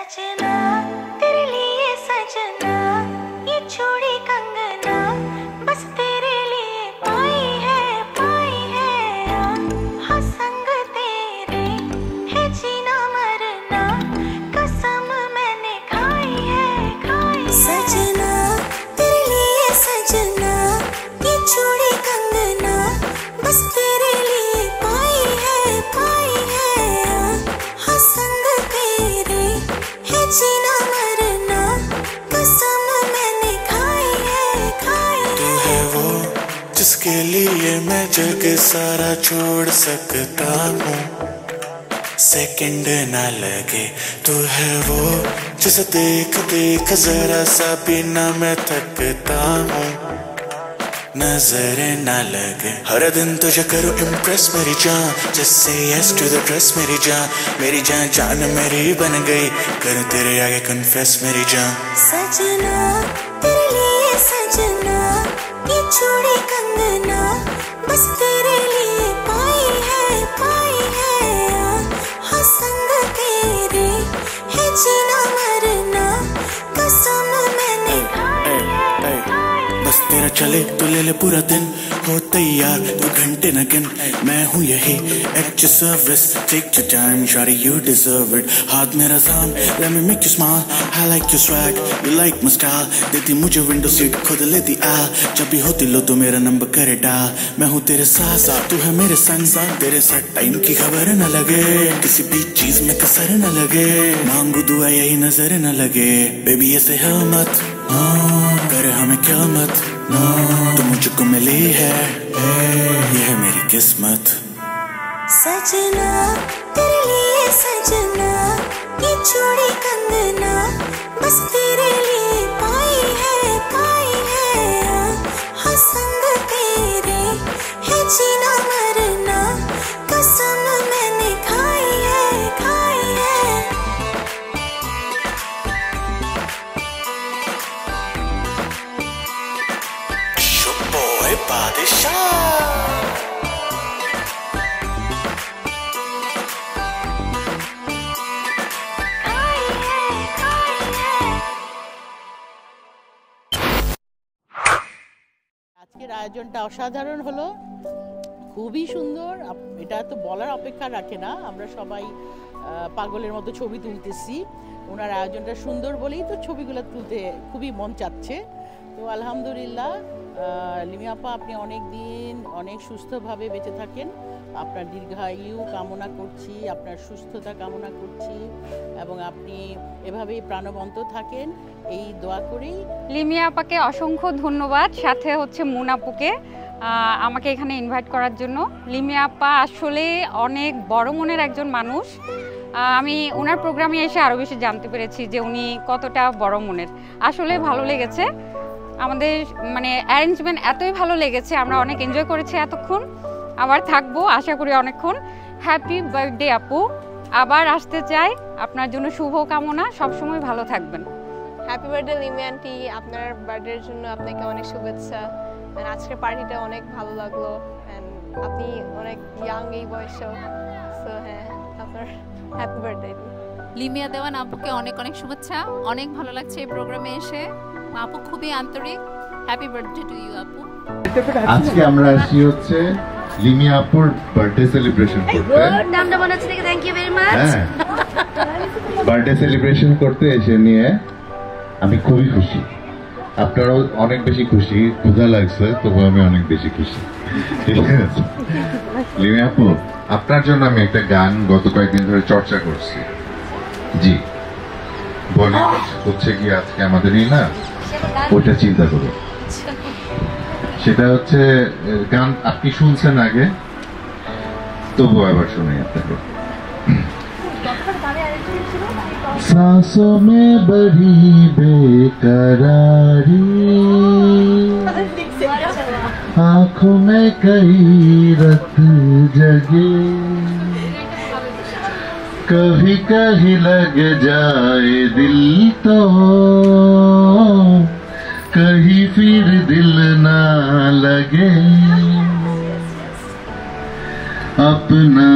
सजना तेरे लिए सजना ये चूड़ी कंगना बस तेरे लिए पाई है हाँ संग तेरे है जीना मरना कसम मैंने खाई है सजना तेरे लिए सजना ये चूड़ी कंगना बस तेरे लिए पाई है हाँ संग तेरे है जीना मरना कसम मैंने खाई है तू है वो जिसके लिए मैं जग सारा छोड़ सकता हूँ सेकंड ना लगे तू है वो जिसे देख देख जरा सा भी ना मैं थकता हूँ नजरें ना लगे हर दिन तुझे करूँ इम्प्रेस मेरी जान just say yes to the dress मेरी जान जान मेरी बन गई कर तेरे आगे कन्फेस मेरी जान सजना तेरे लिए सजना ये चूड़ी कंगना बस तेरे लिए पाई है हाँ संग तेरे है जीना मरना कसम मैंने खाई है बस तेरा चले तो ले ले पूरा दिन हो तैयार तू घंटे न गिन मैं हूँ यही at your service take your time sorry you deserve it हाथ मेरा थाम let me make you smile I like your swag you like my style देती मुझे विंडो सीट खुद लेती आ जब भी होती लो तो मेरा नंबर करे डाल मैं हूँ तेरे साथ तू है मेरे संग तेरे साथ टाइम की खबर न लगे किसी भी चीज में कसर न लगे मांगू दुआ यही नजर न लगे बेबी ऐसे है मत करे हमें क्या मत तो मुझको मिली है ये है मेरी किस्मत सजना तेरे लिए सजना ये चूड़ी कंगना बस तेरे लिए पाई है हाँ संग तेरे है जीना मरना कसम मैंने खाई है আজকের আয়োজনটা অসাধারণ হলো খুবই সুন্দর এটা তো বলার অপেক্ষা রাখে না আমরা সবাই পাগলের মতো ছবি তুলতেছি ওনার আয়োজনটা সুন্দর বলেই তো ছবিগুলো তুলতে খুবই মন চাচ্ছে তো আলহামদুলিল্লাহ লিমিয়া আপা আপনি অনেক দিন অনেক সুস্থভাবে বেঁচে থাকেন আপনার দীর্ঘায়ু কামনা করছি আপনার সুস্থতা কামনা করছি এবং আপনি এভাবেই প্রাণবন্ত থাকেন এই দোয়া করেই লিমিয়া আপাকে অসংখ্য ধন্যবাদ সাথে হচ্ছে মুন আপুকে আমাকে এখানে ইনভাইট করার জন্য লিমিয়া আপা আসলে অনেক বড় মনের একজন মানুষ আমি ওনার প্রোগ্রামে এসে আরও বেশি জানতে পেরেছি যে উনি কতটা বড় মনের আসলে ভালো লেগেছে আমাদের মানে অ্যারেঞ্জমেন্ট এতই ভালো লেগেছে আমরা অনেক এনজয় করেছি এতক্ষণ আবার থাকবো আশা করি অনেকক্ষণ হ্যাপি বার্থডে আপু আবার আসতে চাই আপনার জন্য শুভ কামনা সবসময় ভালো থাকবেন হ্যাপি বার্থডে লিমিয়া আন্টি আপনার বার্থডের জন্য আপনাকে অনেক শুভেচ্ছা আজকের পার্টিটা অনেক ভালো লাগলো আপনি অনেক ইয়াং এই বয়সেও সো হ্যাঁ আপনার হ্যাপি বার্থডে লিমিয়া দেওয়ান আপুকে অনেক অনেক শুভেচ্ছা অনেক ভালো লাগছে এই প্রোগ্রামে এসে আপু খুবই আন্তরিক হ্যাপি বার্থডে টু ইউ আপু আজকে আমরা আসি হচ্ছে লিমিয়া আপুর বার্থডে সেলিব্রেশন করতে নামটা মনে হচ্ছে thank you very much birthday celebration করতে এসে নিয়ে আমি খুবই খুশি আপনারাও অনেক বেশি খুশি ক্ষুধা লাগছে তবু আমি অনেক বেশি খুশি ঠিক আছে লিমিয়া আপু আপনার জন্য আমি একটা গান গত কয়েকদিন ধরে চর্চা করছি জি বলি হচ্ছে কি আজকে আমাদেরই না ওটা চিন্তা করো সেটা হচ্ছে গান আপনি শুনছেন আগে তবু আবার শুনে আপনাকে सांसों में बड़ी बेकरारी आँखों में कई रत जगे कभी कहीं लग जाए दिल तो कहीं फिर दिल ना लगे अपना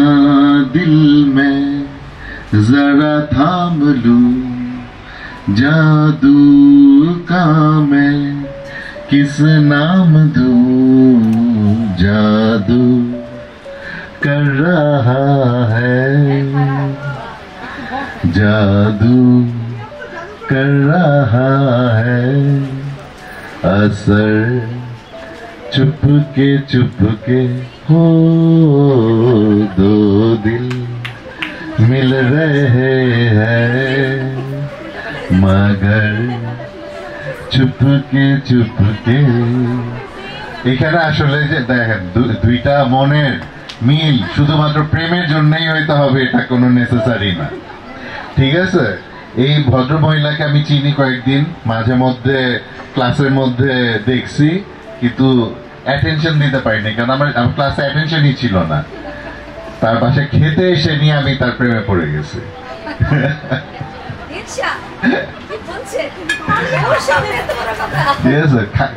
दिल में जरा थाम लूं जादू का मैं किस नाम दूं, जादू कर रहा है, जादू कर रहा है असर चुपके हो, दो दिल मिल रहे हैं मगर চুপকে এখানে আসলে যে দেখেন দুইটা মনের মিল শুধুমাত্র প্রেমের জন্যই হইতে হবে এটা কোনো নেসেসারি না, ঠিক আছে? এই ভদ্র মহিলাকে আমি চিনি কয়েকদিন, মাঝে মধ্যে ক্লাসের মধ্যে দেখছি কিন্তু অ্যাটেনশন দিতে পারিনি, কারণ আমার ক্লাসে অ্যাটেনশনই ছিল না। তার পাশে খেতে এসে নিয়ে আমি তার প্রেমে পড়ে গেছি।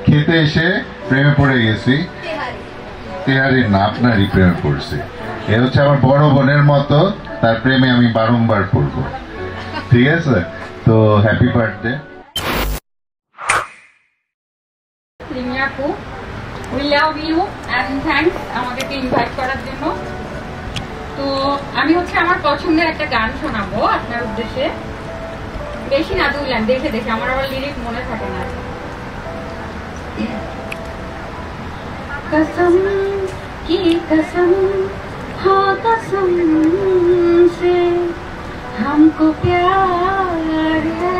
খেতে এসে প্রেমে পড়ে গেছি, তেহারির না আপনারই প্রেমে পড়ছি। এ হচ্ছে আমার বড় বোনের মতো, তার প্রেমে আমি বারংবার পড়বো, ঠিক আছে? তো হ্যাপি বার্থডে লিমিয়া আপু, we love you and thanks আমাদেরকে ইনভাইট করার জন্য। তো আমি হচ্ছে আমার পছন্দের একটা গান শোনাবো আপনার উদ্দেশ্যে, বেশি না দুই লাইন, দেখে দেখে আমার আবার লিরিক মনে থাকে না। कसम की कसम, हाँ कसम से हमको प्यार है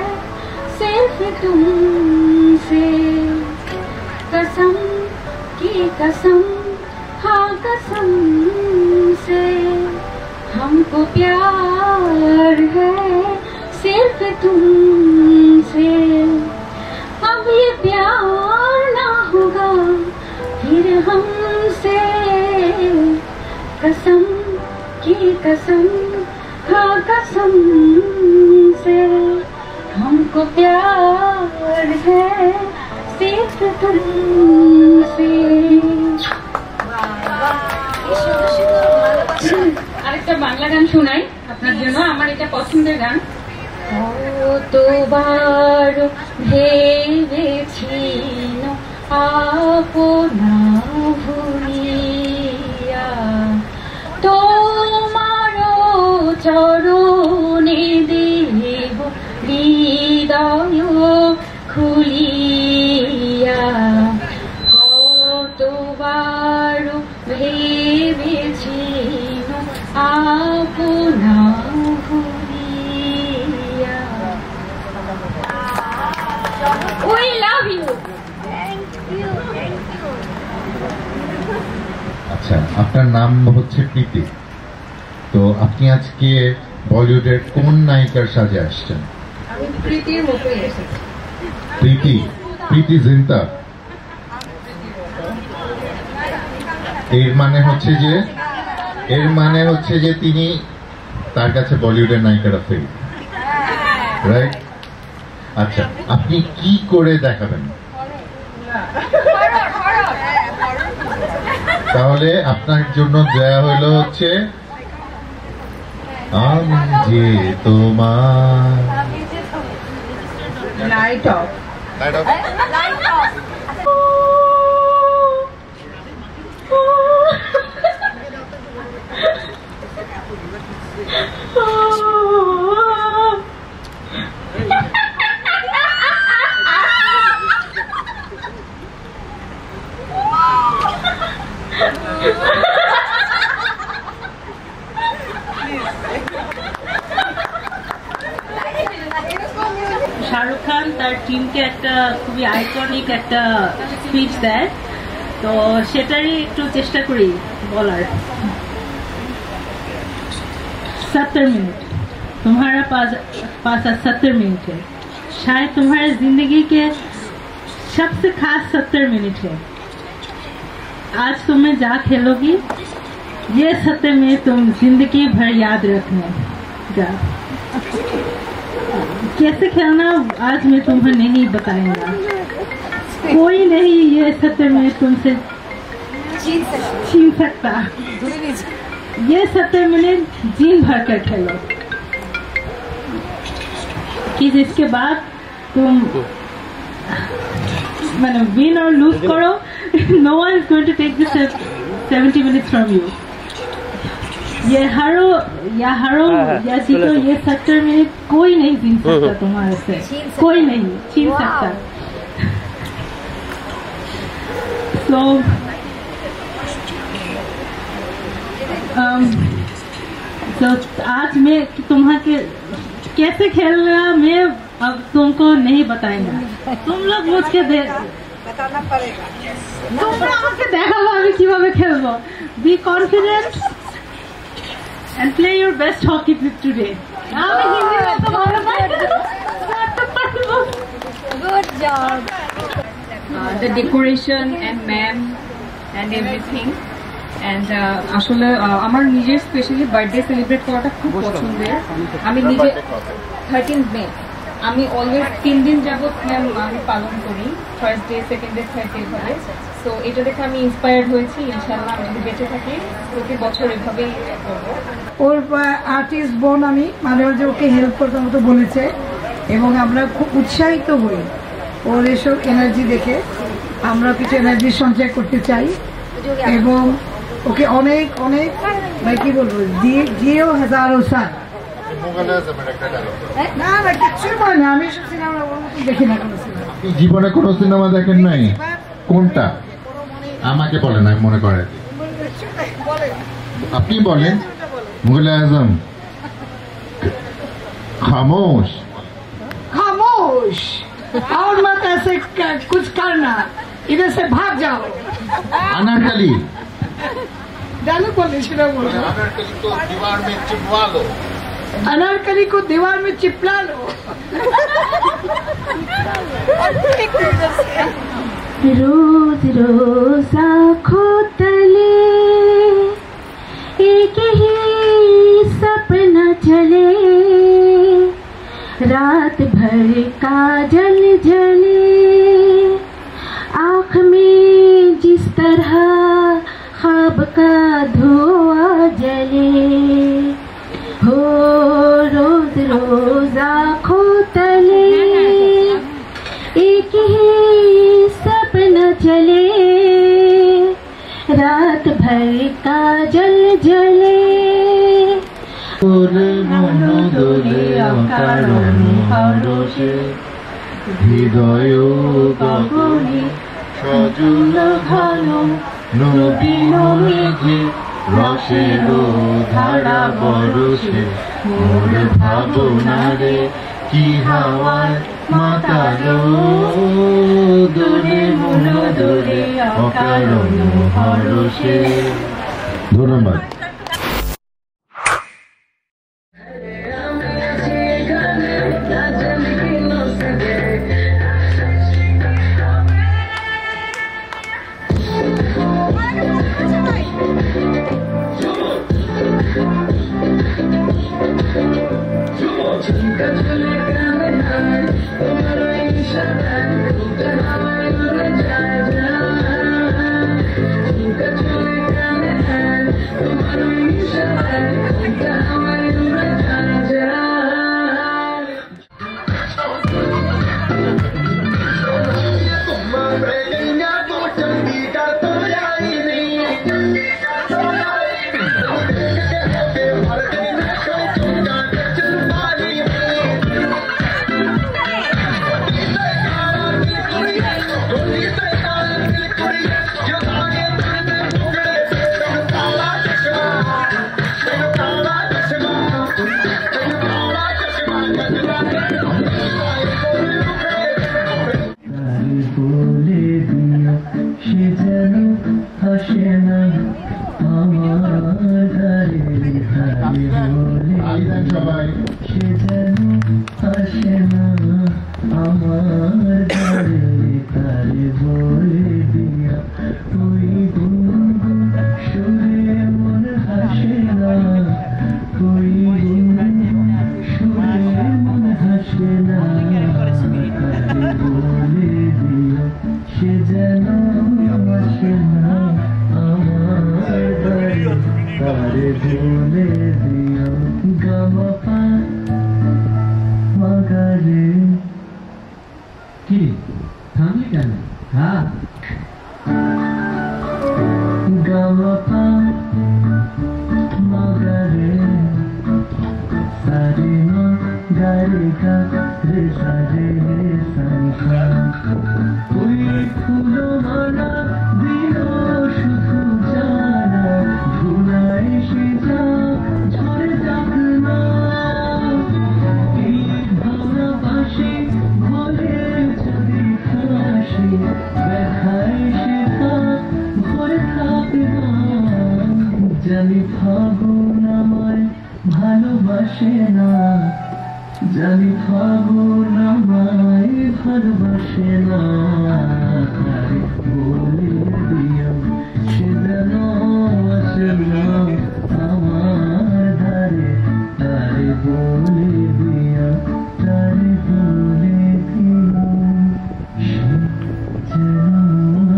सिर्फ तुमसे, कसम की कसम, हाँ कसम से हमको प्यार है सिर्फ तुमसे, अब ये प्यार ना होगा फिर हमसे, कसम की कसम, हाँ कसम से हमको प्यार है सिर्फ तुमसे। আরেকটা বাংলা গান শোনাই আপনার জন্য, আমার এটা পছন্দের গান। কতবার ভেবেছি আপনা ভুলিয়া, তোমার চরণে দেব হৃদয় খুলিয়া, কতবার ভেবেছি আপনা ভুলিয়া। We love you. আচ্ছা, আপনার নাম হচ্ছে প্রীতি, তো আপনি আজকে বলিউডের কোন নায়িকার সাজে আসছেন? আমি প্রীতির মতোই এসেছি। প্রীতি জিন্তা, এর মানে হচ্ছে যে তিনি, তার কাছে বলিউডের নায়িকারা ফেল, রাইট? আচ্ছা, আপনি কি করে দেখাবেন? তাহলে আপনার জন্য দেয়া হইল হচ্ছে আমি যে তোমার লাইট অফ। শাহরুখ খান তার টিমকে একটা খুবই আইকনিক একটা স্পিচ দেয়, তো সেটারই একটু চেষ্টা করি বলার। 70 मिनट तुम्हारा पास 70 मिनट है, शायद तुम्हारे जिंदगी के सबसे खास 70 मिनट है। आज तुम्हें जा खेलोगी, ये 70 मिनट तुम जिंदगी भर याद रखना। कैसे खेलना आज मैं तुम्हें नहीं बताऊंगा, कोई नहीं ये 70 मिनट तुमसे छीन सकता, ये 70 मिनट दिन भर कर खेलो। प्लीज इसके बाद तुम मैंने विन और लूज करो, no one is going to take this 70 minutes from you. ये हारो या जीतो, ये सेक्टर में कोई नहीं छीन सकता तुम्हारे से, कोई नहीं छीन सकता। तो आज मैं तुम्हारे कैसे खेलना मैं अब तुमको नहीं बताएंगा, तुम लोग मुझके बताना पड़ेगा, তোমরা আমাকে দেখাবো আমি কিভাবে খেলবো। Be confident and play your best hockey today. আমি হিন্দি তো ভালো পারি, good job. The decoration and ma'am and everything. And আসলে আমার নিজের স্পেশালি বার্থডে সেলিব্রেট করাটা খুব পছন্দের। আমি নিজে 13 মে আমি অলওয়েজ 3 দিন যাবত ম্যাম আমি পালন করি, first day, second day, third day ভাবে। সো এটা দেখে আমি ইন্সপায়ার্ড হয়েছি, ইনশাআল্লাহ আমি যদি বেঁচে থাকি প্রতি বছর এভাবেই করব। ওর আর্টিস্ট বোন আমি মাঝে মাঝে ওকে হেল্প করতে মতো বলেছে এবং আমরা খুব উৎসাহিত হই ওর এসব এনার্জি দেখে। আমরা কিছু এনার্জি সঞ্চয় করতে চাই এবং ওকে অনেক অনেক ভাই কি বলবো দিয়েও হাজারো সাল। না না কিছু হয় না, আমি সব সিনেমা দেখি না কোনো সিনেমা। জীবনে কোনো সিনেমা দেখেন নাই? কোনটা আমাকে বলেন, আমি মনে করে আপনি বলেন। मुगल आजम। खामोश खामोश और मत ऐसे कुछ करना, इधर से भाग जाओ। अनारकली डालो बोले अनारकली को दीवार में चिपवा लो, अनारकली को दीवार में चिपला लो। रोज रोज आँखों तले एक ही सपना चले, रात भर काजल जले, आँख में जिस तरह ख्वाब का धुआं जले। हो रोज रोज आँखों तले एक ही सपना चले, रात भर काजल जले। হৃদয় গগনে সজল ঘন নবীন মেঘে রসের ধারা বরসে, মোর ভাবনারে কি হাওয়ায় মাতালো, দোলে মন দোলে অকারণ হরসে। ধন্যবাদ। Magare কেন? হ্যাঁ গাওয়া মগরে সারে মা গারে গা রে সারে রে সানি ওই ফুলো মালা দিল শুধু জানা ভুলাই সে যা ঝরে যাক না এই ভাঙা পাশে ভরে যদি হাসি দেখায় সে থাক ভরে থাকবে না জানি ফাগুন আমায় ভালোবাসে না জানি ফাগুন আমায় ভালোবাসে না তারে বলে দিও সে যেন আসে না আমার ধারে তারে বলে দিও তারে বলে দিও সে যেন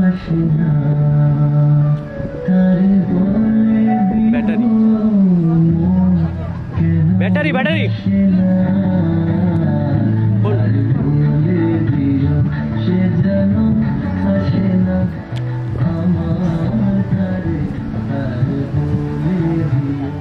আসে না তারে বলে দিও ব্যাটারি ব্যাটারি সে যেন আসে না আমার ধারে তারে বলে দিও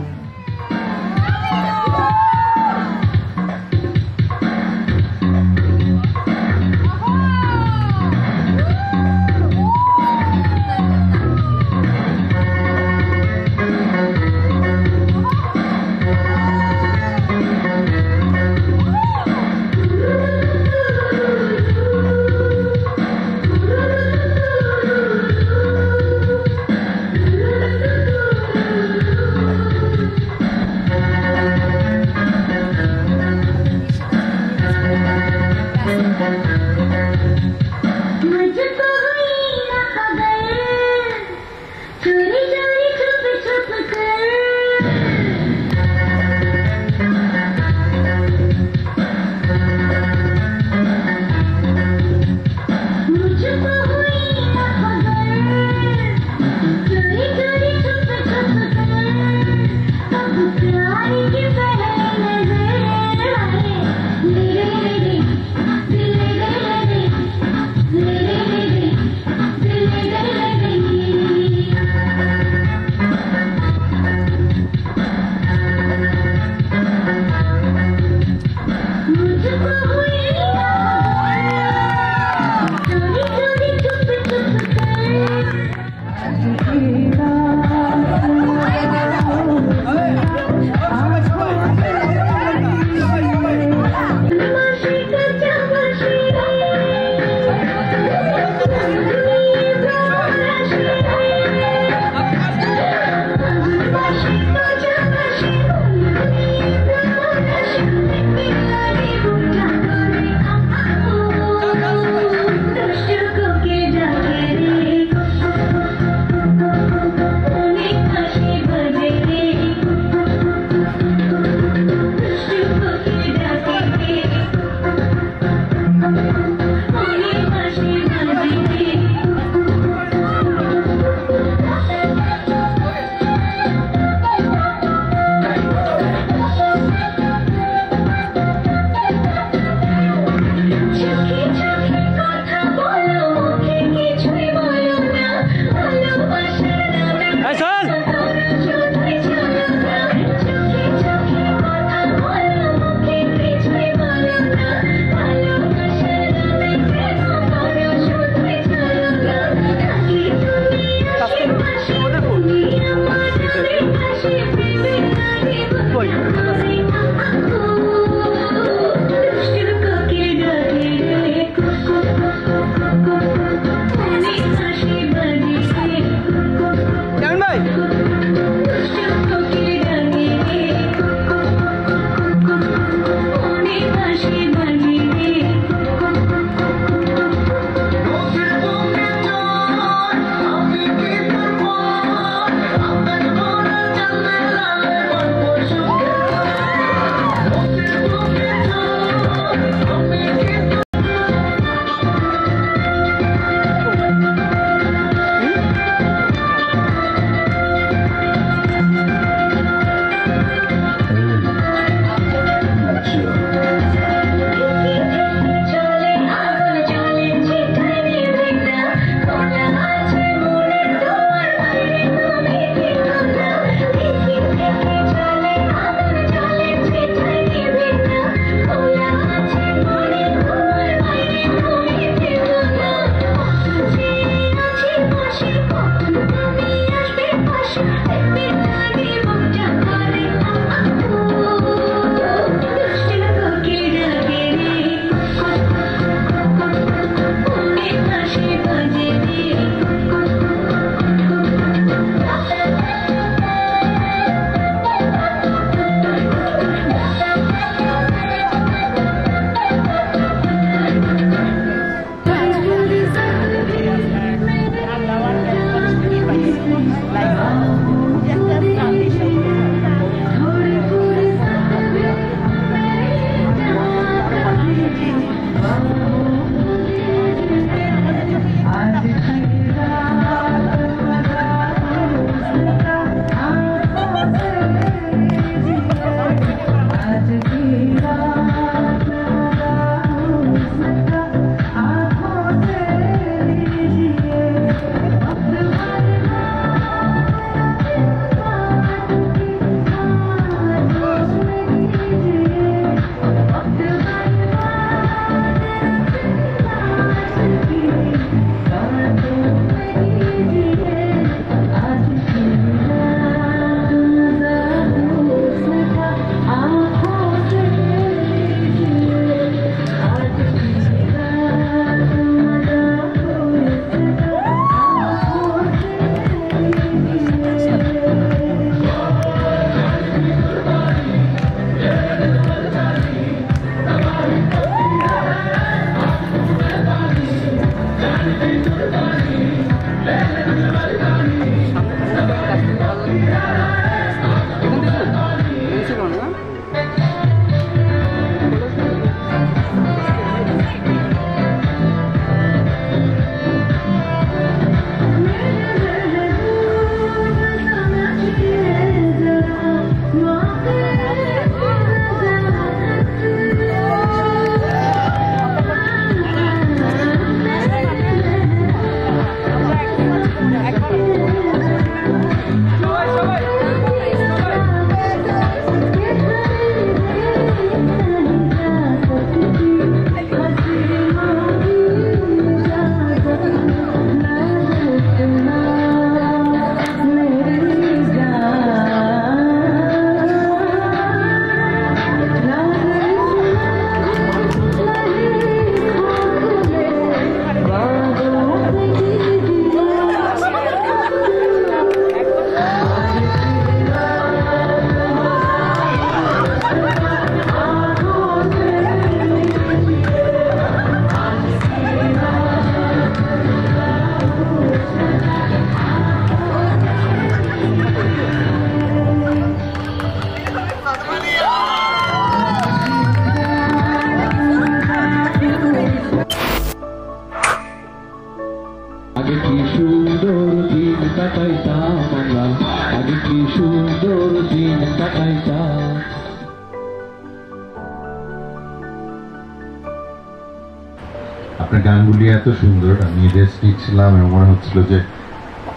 আপনার গানগুলি এত সুন্দর, আমি রেস্ট নিচ্ছিলাম এবং মনে হচ্ছিল যে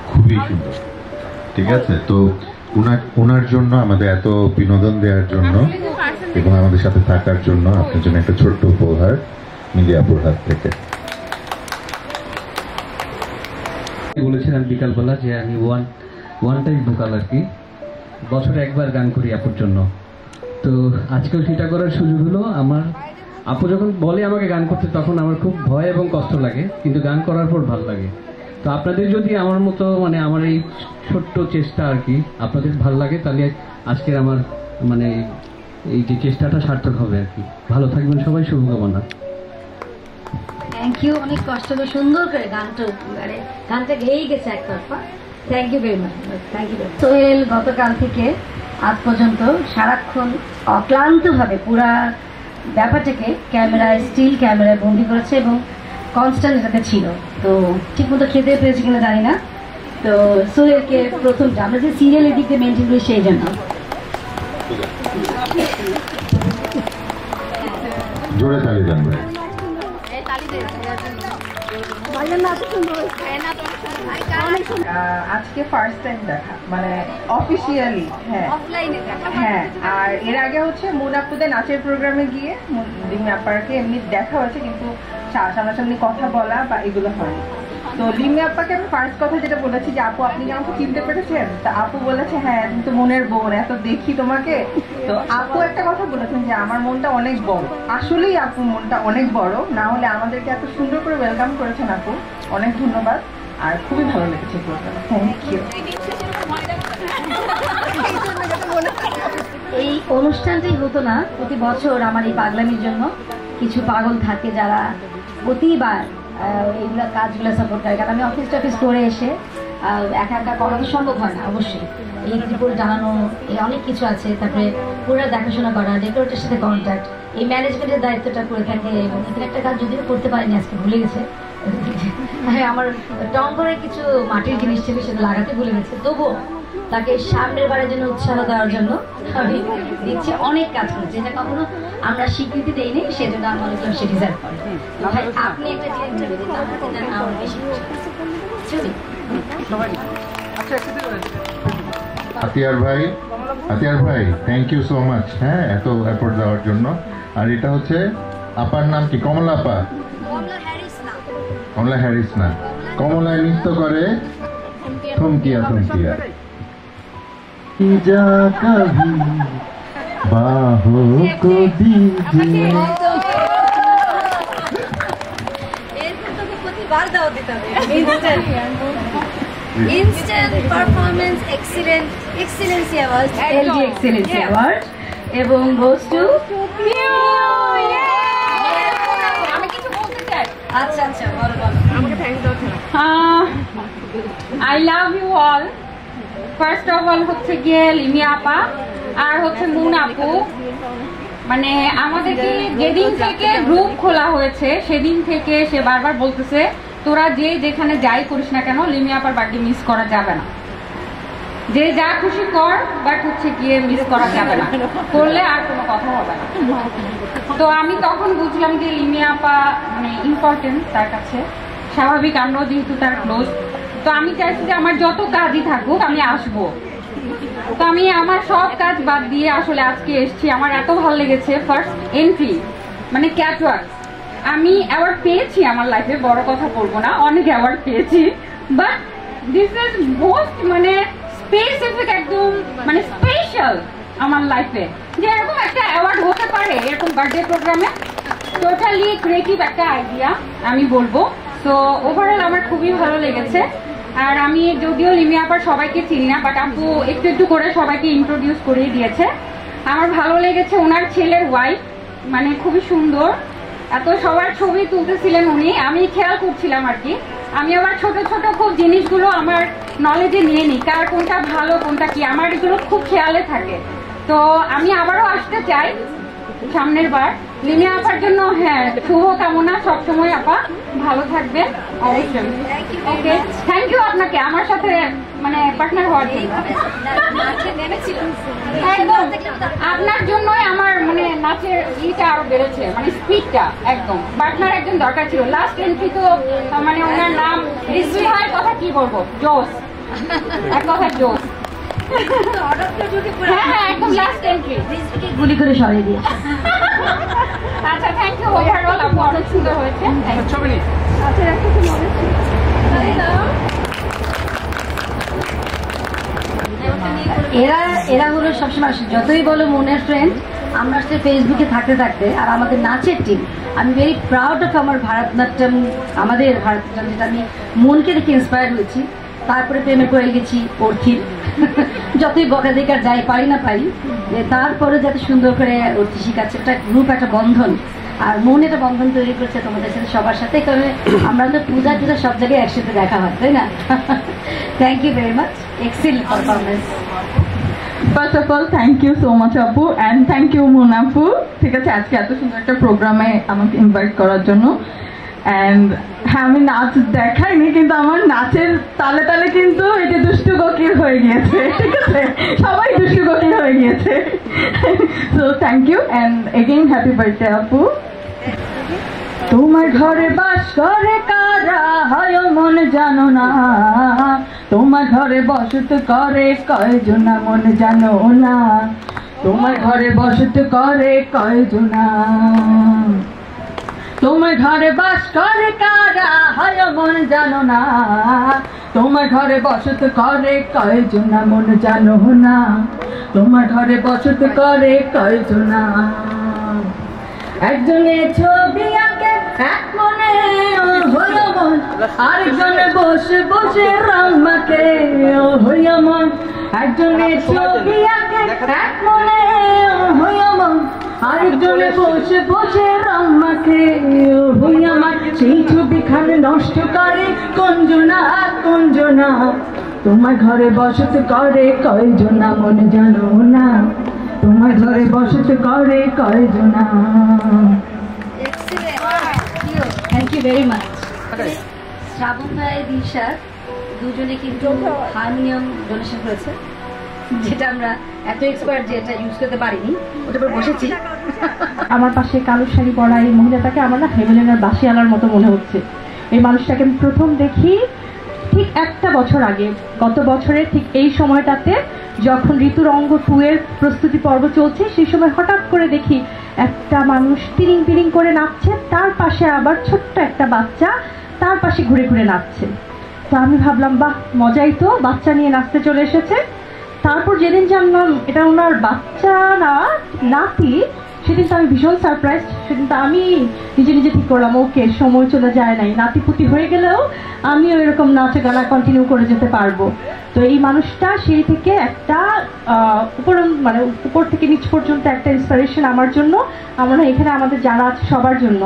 খুবই সুন্দর। ঠিক আছে, তো ওনার জন্য, আমাদের এত বিনোদন দেওয়ার জন্য এবং আমাদের সাথে থাকার জন্য আপনার জন্য একটা ছোট্ট উপহার মিলিয়াপুর হাত থেকে। বলেছিলাম বিকালবেলা যে আমি ওয়ান টাইম ভোকাল আর কি, বছরে একবার গান করি আপুর জন্য। তো আজকেও সেটা করার সুযোগ হলো আমার। আপু যখন বলে আমাকে গান করতে তখন আমার খুব ভয় এবং কষ্ট লাগে, কিন্তু গান করার পর ভালো লাগে। তো আপনাদের যদি আমার মতো মানে আমার এই ছোট্ট চেষ্টা আর কি আপনাদের ভালো লাগে, তাহলে আজকের আমার মানে এই যে চেষ্টাটা সার্থক হবে আর কি। ভালো থাকবেন সবাই, শুভকামনা। থ্যাংক ইউ, অনেক কষ্ট করে সুন্দর করে গানটা গেয়েই গেছে একতরফা। Thank you very much, thank you. Sohel গতকাল থেকে আজ পর্যন্ত সারাক্ষণ অক্লান্তভাবে পুরা ব্যাপারটাকে ক্যামেরায়, স্টিল ক্যামেরায় বন্দি করেছে এবং কনস্ট্যান্ট এটাতে ছিল। তো ঠিক মতো খেতে পেরেছি কিনা জানি না। তো সোহেলকে প্রথম আমরা যে সিরিয়াল এদিক দিয়ে মেনটেন করি সেই জন্য জোরে তালি দেন ভাই। আজকে ফার্স্ট টাইম দেখা, মানে অফিসিয়ালি। হ্যাঁ হ্যাঁ, আর এর আগে হচ্ছে মুনাপুদের নাচের প্রোগ্রামে গিয়ে লিমি আপাকে এমনি দেখা হয়েছে, কিন্তু সামনাসামনি কথা বলা বা এগুলো হয়নি। তো লিমি আপাকে আমি ফার্স্ট কথা যেটা বলেছি যে আপু আপনি কি আমাকে চিনতে পেরেছেন, তা আপু বলেছে হ্যাঁ তুমি তো মনের বোন, এত দেখি তোমাকে। তো আপু একটা কথা বলেছেন যে আমার মনটা অনেক বড়। আসলেই আপু মনটা অনেক বড়, না হলে আমাদেরকে এত সুন্দর করে ওয়েলকাম করেছেন আপু, অনেক ধন্যবাদ। আর খুবই ভালো লেগেছে প্রোগ্রামে, থ্যাংক ইউ। এই অনুষ্ঠানটাই হতো না প্রতি বছর আমার এই পাগলামির জন্য কিছু পাগল থাকে যারা প্রতিবার এইগুলো কাজগুলো সাপোর্ট করে। কারণ আমি অফিস টফিস করে এসে একা একা করা তো সম্ভব হয় না অবশ্যই। এই রিপোর্ট জানানো, এই অনেক কিছু আছে, তারপরে পুরো দেখাশোনা করা, ডেকোরেটের সাথে কন্ট্যাক্ট, এই ম্যানেজমেন্টের দায়িত্বটা করে থাকে। এবং এখানে একটা কাজ যদিও করতে পারিনি, আজকে ভুলে গেছে। হ্যাঁ, আমার টঙ্গরের কিছু মাটির জিনিস ছিল সেটা লাগাতে ভুলে গেছে, তবুও তাকে সামনের বারের জন্য উৎসাহ দেওয়ার জন্য আমি দিচ্ছি। অনেক কাজ করেছে যেটা কখনো আমরা স্বীকৃতি দিইনি, সেজন্য আমি মনে করলাম সে ডিজার্ভ করে। ভাই আপনি একটা আমার বেশি আতিয়ার ভাই থ্যাংক ইউ সো মাচ। হ্যাঁ, এত এফোর্ট দেওয়ার জন্য। আর এটা হচ্ছে আপার নাম কি? কমলা আপা? কমলা হ্যারিস না, কমলায় নৃত্য করে থমকিয়া থমকিয়া। जा कभी बाहों को दीजिए। Instant performance excellency award, LG excellency award, এবং গোস টু আমি কিছু বলতে চাই। আচ্ছা আচ্ছা, বলো বলো, আমাকে থ্যাঙ্ক দাও। I love you all. First of all হচ্ছে গিয়ে লিমিয়া আপা আর হচ্ছে মুন আপু। মানে আমাদেরকে যেদিন থেকে গ্রুপ খোলা হয়েছে সেদিন থেকে সে বারবার বলতেছে তোরা যে যেখানে যাই করিস না কেন লিমিয়া আপার বার্থডে মিস করা যাবে না, যে যা খুশি কর, বাট হচ্ছে গিয়ে মিস করা যাবে না, করলে আর কোনো কথা হবে না। তো আমি তখন বুঝলাম যে লিমিয়া আপা মানে ইম্পর্টেন্ট তার কাছে, স্বাভাবিক, আমরাও যেহেতু তার ক্লোজ। তো আমি চাইছি যে আমার যত কাজই থাকুক আমি আসবো। তো আমি আমার সব কাজ বাদ দিয়ে আসলে আজকে এসেছি। আমার এত ভালো লেগেছে। ফার্স্ট এন্ট্রি মানে ক্যাটওয়াক, আমি অ্যাওয়ার্ড পেয়েছি আমার লাইফে, বড় কথা বলবো না, অনেক অ্যাওয়ার্ড পেয়েছি, বাট দিস ইজ মোস্ট মানে স্পেসিফিক, একদম মানে স্পেশাল আমার লাইফে যে এরকম একটা অ্যাওয়ার্ড হতে পারে এরকম বার্থডে প্রোগ্রামে। টোটালি ক্রিয়েটিভ একটা আইডিয়া আমি বলবো। তো ওভারঅল আমার খুবই ভালো লেগেছে। আর আমি যদিও লিমিয়া আপার সবাইকে চিনি না, বাট আপু একটু একটু করে সবাইকে ইন্ট্রোডিউস করিয়ে দিয়েছে। আমার ভালো লেগেছে ওনার ছেলের ওয়াইফ, মানে খুবই সুন্দর, এত সবার ছবি তুলতেছিলেন উনি, আমি খেয়াল করছিলাম আর কি। আমি আবার ছোট ছোট খুব জিনিসগুলো আমার নলেজে নিয়ে নিই, কার কোনটা ভালো কোনটা কি, আমার এগুলো খুব খেয়ালে থাকে। তো আমি আবারও আসতে চাই সামনের বার। লিমিয়া আপার জন্য হ্যাঁ শুভকামনা, সবসময় আপা ভালো থাকবেন অবশ্যই। ওকে, থ্যাংক ইউ আপনাকে আমার সাথে মানে পার্টনার হওয়ার জন্য। একদম আপনার জন্যই আমার মানে নাচের ইটা আরো বেড়েছে, মানে স্পিডটা। একদম পার্টনার একজন দরকার ছিল। লাস্ট এন্ট্রি তো মানে ওনার নাম রিজভি ভাইয়ের কথা কি বলবো, জোস, এক কথা জোস। হ্যাঁ হ্যাঁ একদম লাস্ট এন্ট্রি গুলি করে সরিয়ে দিয়ে। আচ্ছা থ্যাংক ইউ ওভারঅল, আপু অনেক সুন্দর হয়েছে। আচ্ছা একটা কি মনে হচ্ছে এরা হলো সবসময় যতই বলো মনের ফ্রেন্ড। আমরা আসলে ফেসবুকে থাকতে থাকতে আর আমাদের নাচের টিম, আমি ভেরি প্রাউড অফ আমার ভারতনাট্যম, আমাদের ভারতনাট্যম যেটা আমি মনকে দেখে ইন্সপায়ার হয়েছি। তারপরে প্রেমে পড়ে গেছি অর্থির, যতই বকাধিকার যাই পারি না পারি, তারপরে যাতে সুন্দর করে অর্থি শিখাচ্ছে একটা গ্রুপ, একটা বন্ধন, আর মন একটা বন্ধন তৈরি করছে তোমাদের সাথে সবার সাথে। কারণ আমরা তো পূজা টুজা সব জায়গায় একসাথে দেখা হয়, তাই না? Thank you very much, excellent performance. First of all thank you so much আপু, অ্যান্ড থ্যাংক ইউ মুনা আপু, ঠিক আছে, আজকে এত সুন্দর একটা প্রোগ্রামে আমাকে ইনভাইট করার জন্য। অ্যান্ড হ্যাঁ আমি নাচ দেখাইনি, কিন্তু আমার নাচের তালে তালে কিন্তু এই যে দুষ্টু কোকিল হয়ে গিয়েছে, ঠিক আছে, সবাই দুষ্টু কোকিল হয়ে গিয়েছে। So thank you and again happy birthday আপু। তোমার ঘরে বাস করে কারা হয় মন জানো না, তোমার ঘরে বসত করে কয়জনা মন জানো না, তোমার ঘরে বসত করে কয়জনা, তোমার ঘরে বাস করে কারা হয় মন জানো না, তোমার ঘরে বসত করে কয়জনা মন জানো না, তোমার ঘরে বসত করে কয়জনা। একজনে ছবি আঁকে এক মনে হলো মন, আরেকজনে বসে বসে রং মাখে হইয়া মন, একজনে ছবি আঁকে এক মনে হইয়া মন, আরেকজনে বসে বসে রং মাখে হইয়া মন, সেই ছবিখানে নষ্ট করে কোনজনা কোনজনা, তোমার ঘরে বসত করে কয়জনা মন জানো না, তোমার ঘরে বসত করে কয়জনা। Thank you very much. Shrabon ভাই দিশা দুজনে কিন্তু হারমোনিয়াম ডোনেশন করেছে, যেটা আমরা এত এক্সপার্ট যে এটা ইউজ করতে পারিনি, ওটার উপর বসেছি। আমার পাশে কালো শাড়ি পরা এই মহিলাটাকে আমার না হেভেলেনার বাসিয়ালার মতো মনে হচ্ছে। এই মানুষটাকে আমি প্রথম দেখি ঠিক একটা বছর আগে, গত বছরের ঠিক এই সময়টাতে যখন ঋতুর অঙ্গ 2 এর প্রস্তুতি পর্ব চলছে, সেই সময় হঠাৎ করে দেখি একটা মানুষ তিরিং তিরিং করে নাচছে, তার পাশে আবার ছোট্ট একটা বাচ্চা তার পাশে ঘুরে ঘুরে নাচছে। তো আমি ভাবলাম বাহ মজাই তো, বাচ্চা নিয়ে নাচতে চলে এসেছে। তারপর যেদিন জানলাম এটা ওনার বাচ্চা না নাতি, সেদিন তো আমি ভীষণ সারপ্রাইজ। সেদিন তো আমি নিজে নিজে ঠিক করলাম ওকে সময় চলে যায় নাই, নাতিপুতি হয়ে গেলেও আমিও এরকম নাচে গানা কন্টিনিউ করে যেতে পারবো। তো এই মানুষটা সেই থেকে একটা মানে উপর থেকে নিচ পর্যন্ত একটা ইন্সপিরেশন আমার জন্য, আমরা এখানে আমাদের যারা আছে সবার জন্য।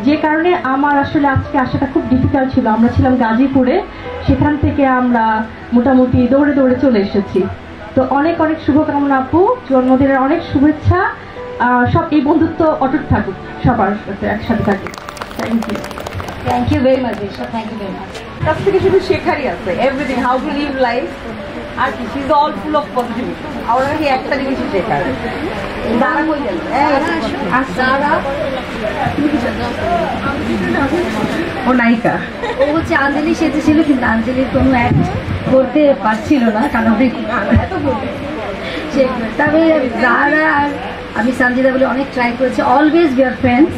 যে কারণে আমার আসলে আজকে আসাটা খুব ডিফিকাল্ট ছিল। আমরা ছিলাম গাজীপুরে, সেখান থেকে আমরা মোটামুটি দৌড়ে দৌড়ে চলে এসেছি। তো অনেক অনেক শুভকামনা আপু, জন্মদিনের অনেক শুভেচ্ছা। সব এই বন্ধুত্ব অটুট থাকুক, সবার সাথে একসাথে থাকুক। Thank you very much Disha, thank you very much. কাছ থেকে শুধু শেখারই আছে, everything, how to live life, আর কি, she is all full of positivity. আমার কাছে একটা জিনিসই শেখার। দাঁড়া কই গেল? ও নায়িকা, ও হচ্ছে আঞ্জলি সেজেছিল, কিন্তু আঞ্জলির কোনো অ্যাক্ট করতে পারছিল না, কারণ তবে যারা আর আমি সঞ্জিদা বলে অনেক ট্রাই করেছি। অলওয়েজ উই আর ফ্রেন্ডস,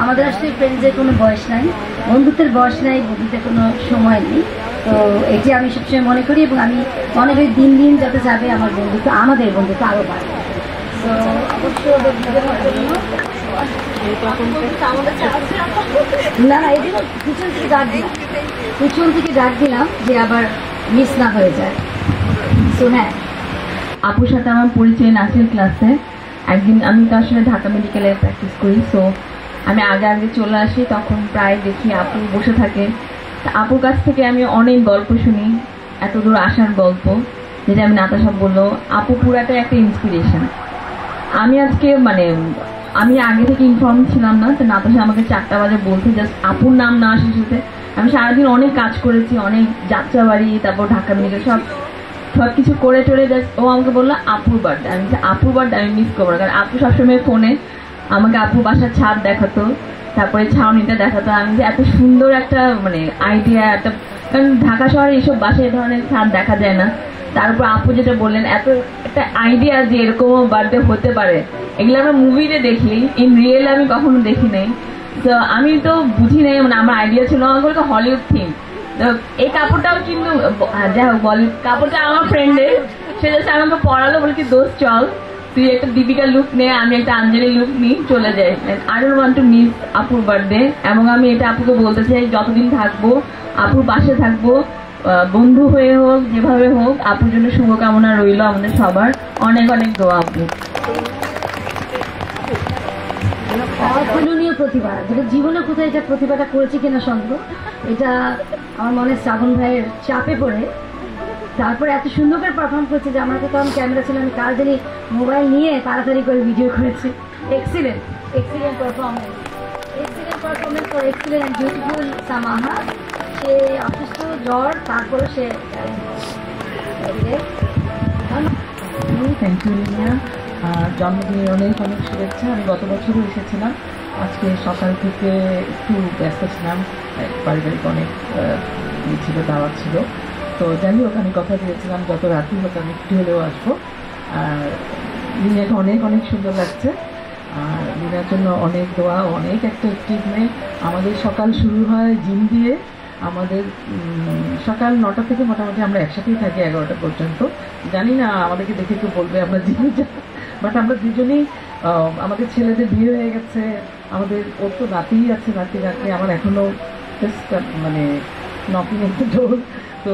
আমাদের আসলে ফ্রেন্ডসের কোনো বয়স নাই, বন্ধুত্বের বয়স নাই, বন্ধুত্বের কোনো সময় নেই। তো এটি আমি সবসময় মনে করি, এবং আমি মনে করি দিন দিন যাতে যাবে আমার বন্ধুত্ব, আমাদের বন্ধুত্ব আরও বাড়বে। তো অবশ্য না না এই জন্য পিছন থেকে ডাক দিলাম, পিছন থেকে ডাক দিলাম যে আবার মিস না হয়ে যায়। তো হ্যাঁ, আপুর সাথে আমার পরিচয় নাচের ক্লাসে। একদিন আমি তো আসলে ঢাকা মেডিকেলে প্র্যাকটিস করি, সো আমি আগে আগে চলে আসি, তখন প্রায় দেখি আপু বসে থাকে। আপুর কাছ থেকে আমি অনেক গল্প শুনি, এত দূর আসার গল্প, যেটা আমি নাতাশা বললো, আপু পুরাটাই একটা ইন্সপিরেশন। আমি আজকে মানে আমি আগে থেকে ইনফর্ম ছিলাম না, তো নাতাশা আমাকে 4টা বাজে বলতে, জাস্ট আপুর নাম না আসে সাথে। আমি সারাদিন অনেক কাজ করেছি, অনেক যাত্রাবাড়ি, তারপর ঢাকা মেডিকেল, সব কিছু করে টরে জাস্ট ও আমাকে বললো আপুর বার্থডে। আমি আপুর বার্থডে আমি মিস করবো না, কারণ আপু সবসময় ফোনে আমাকে আপুর বাসার ছাদ দেখাতো, তারপরে ছাউনিটা দেখাতো। আমি যে এত সুন্দর একটা মানে আইডিয়া, একটা, কারণ ঢাকা শহরে এইসব বাসায় এই ধরনের ছাদ দেখা যায় না। তার উপর আপু যেটা বললেন, এত একটা আইডিয়া যে এরকমও বার্থডে হতে পারে, এগুলো আমরা মুভিতে দেখি, ইন রিয়েল আমি কখনো দেখি নাই। তো আমি তো বুঝি নাই, মানে আমার আইডিয়া ছিল আমার হলিউড থিম। তো এই কাপড়টাও কিন্তু যাই হোক বলিউড কাপড়টা আমার ফ্রেন্ডের, সে জাস্ট আমাকে পরালো, বলে কি দোস্ত চল তুই একটা দীপিকা লুক নে, আমি একটা আঞ্জলি লুক নিই, চলে যাই। I don't want to miss আপুর বার্থডে। এবং আমি এটা আপুকে বলতে চাই, যতদিন থাকবো আপুর পাশে থাকবো, বন্ধু হয়ে হোক, যেভাবে হোক, আপুর জন্য শুভকামনা রইল আমাদের সবার। অনেক অনেক দোয়া আপু। অতুলনীয় প্রতিভা, যেটা জীবনে কোথায় এটা প্রতিভাটা করেছে কিনা সন্দেহ। এটা আমার মনে শ্রাবণ ভাইয়ের চাপে পড়ে তারপরে এত সুন্দর করে পারফর্ম করছে যে আমার তো তখন ক্যামেরা ছিল, আমি কাল জানি মোবাইল নিয়ে তাড়াতাড়ি করে ভিডিও করেছি। Excellent excellent performance, excellent performance for excellent and beautiful Samaha. সে অসুস্থ, জ্বর, তারপরে সে থ্যাংক ইউ লিমিয়া। জন্মদিনের অনেক অনেক শুভেচ্ছা। আমি গত বছরও এসেছিলাম, আজকে সকাল থেকে একটু ব্যস্ত ছিলাম, পারিবারিক অনেক ছিল, দাওয়াত ছিল। তো যাই হোক, আমি কথা দিয়েছিলাম যত রাত্রি হোক আমি একটু হলেও আসবো। আর লিমিয়াকে অনেক অনেক সুন্দর লাগছে। আর লিমিয়ার জন্য অনেক দোয়া, অনেক একটা অ্যাক্টিভ মেয়ে। আমাদের সকাল শুরু হয় জিম দিয়ে, আমাদের সকাল 9টা থেকে মোটামুটি আমরা একসাথেই থাকি 11টা পর্যন্ত। জানি না আমাদেরকে দেখে কেউ বলবে আমরা জিমে যাই, বাট আমরা দুজনেই, আমাদের ছেলেদের বিয়ে হয়ে গেছে, আমাদের ওর তো নাতিই আছে, নাতি আমার এখনও জাস্ট মানে নকিং একটু জোর। তো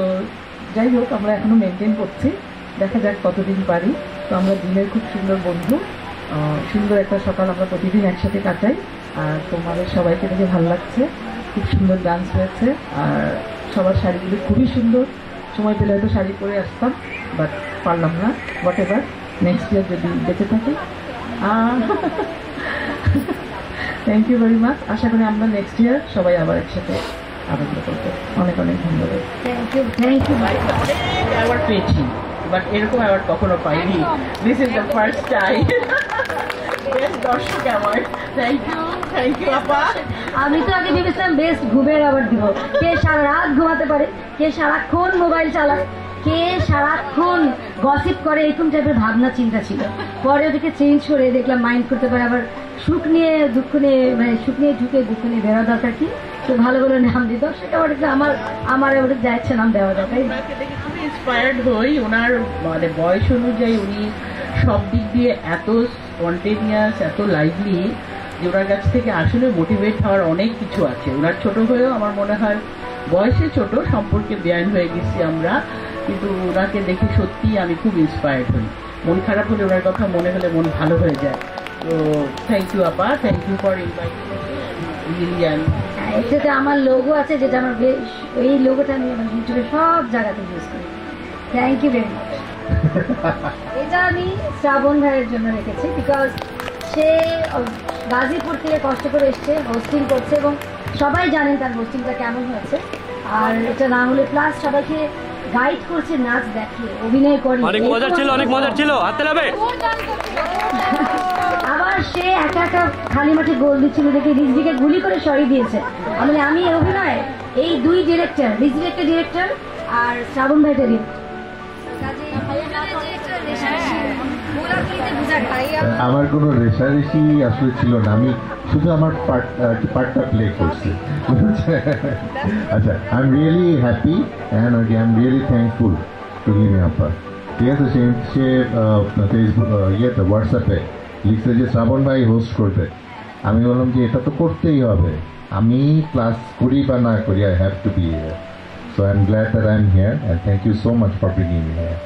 যাই হোক, আমরা এখনও মেনটেন করছি, দেখা যাক কতদিন পারি। তো আমরা দিনের খুব সুন্দর বন্ধু, সুন্দর একটা সকাল আমরা প্রতিদিন একসাথে কাটাই। আর তোমাদের সবাইকে দেখে ভালো লাগছে, খুব সুন্দর ডান্স হয়েছে। আর সবার শাড়িগুলো খুবই সুন্দর, সময় পেলে হয়তো শাড়ি পরে আসতাম, বাট পারলাম না। হোয়াট এভার, নেক্সট ইয়ার যদি বেঁচে থাকি। Thank you very much. আশা করি আমরা নেক্সট ইয়ার সবাই আবার একসাথে আনন্দ করবো। অনেক অনেক ধন্যবাদ। Thank you, thank you. অনেক অ্যাওয়ার্ড পেয়েছি, বাট এরকম অ্যাওয়ার্ড কখনো পাইনি। This is the first time. Best দর্শক অ্যাওয়ার্ড। থ্যাংক ইউ আপা। আমি তো আগে ভেবেছিলাম বেস্ট ঘুমের অ্যাওয়ার্ড দিব। কে সারা রাত ঘুমাতে পারে, কে সারাক্ষণ মোবাইল চালায়, কে সারাক্ষণ গসিপ করে, এরকম টাইপের ভাবনা চিন্তা ছিল। পরে ওদেরকে চেঞ্জ করে দেখলাম মাইন্ড করতে পারে, আবার সুখ নিয়ে দুঃখ নিয়ে, মানে সুখ নিয়ে ঢুকে দুঃখ নিয়ে বেরোয়া দরকার কি। তো ভালো ভালো নাম দিই, দর্শক অ্যাওয়ার্ডে আমার অ্যাওয়ার্ডে যা ইচ্ছে নাম দেওয়া দরকার। খুবই ইন্সপায়ার্ড হই, ওনার মানে বয়স অনুযায়ী উনি সব দিক দিয়ে এত স্পন্টেনিয়াস, এত লাইভলি, যে ওনার কাছ থেকে আসলে মোটিভেট হওয়ার অনেক কিছু আছে। ওনার ছোট হয়েও আমার মনে হয় বয়সে ছোট, সম্পর্কে বেআইন হয়ে গেছি আমরা, কিন্তু ওনাকে দেখে সত্যি আমি খুব ইন্সপায়ার্ড হই। মন খারাপ হলে ওনার কথা মনে হলে মন ভালো হয়ে যায়। তো থ্যাংক ইউ আপা, thank you for inviting Lilian. এটাতে আমার লোগো আছে, যেটা আমার এই লোগোটা আমি আমার ইউটিউবে সব জায়গাতে ইউজ করি। Thank you very much. এটা আমি শ্রাবণ ভাইয়ের জন্য রেখেছি, বিকজ সে গাজীপুর থেকে কষ্ট করে এসছে, হোস্টিং করছে, এবং সবাই জানেন তার হোস্টিংটা কেমন হয়েছে। আর এটা না হলে প্লাস সবাইকে গাইড করছে, নাচ দেখে, অভিনয় করে, অনেক মজা ছিল, অনেক মজা ছিল। হাতে লাগবে। আবার সে একা একা খালি মাঠে গোল দিচ্ছিল দেখে রিজভিকে গুলি করে সরিয়ে দিয়েছে। আমি অভিনয়, এই দুই ডিরেক্টর, রিজভি একটা ডিরেক্টর আর শ্রাবণ ভাই একটা ডিরেক্টর। আমার কোনো রেশারেশি আসলে ছিল না, আমি শুধু আমার পার্টটা প্লে করছি। আচ্ছা, I am really happy and I am really thankful to Limia আপা। ঠিক আছে, সে ফেসবুক ইয়েতে হোয়াটসঅ্যাপে লিখছে যে শ্রাবণ ভাই হোস্ট করবে। আমি বললাম যে এটা তো করতেই হবে, আমি ক্লাস করি বা না করি, I have to B here. So I'm glad that I'm here and thank you so much for bringing me here.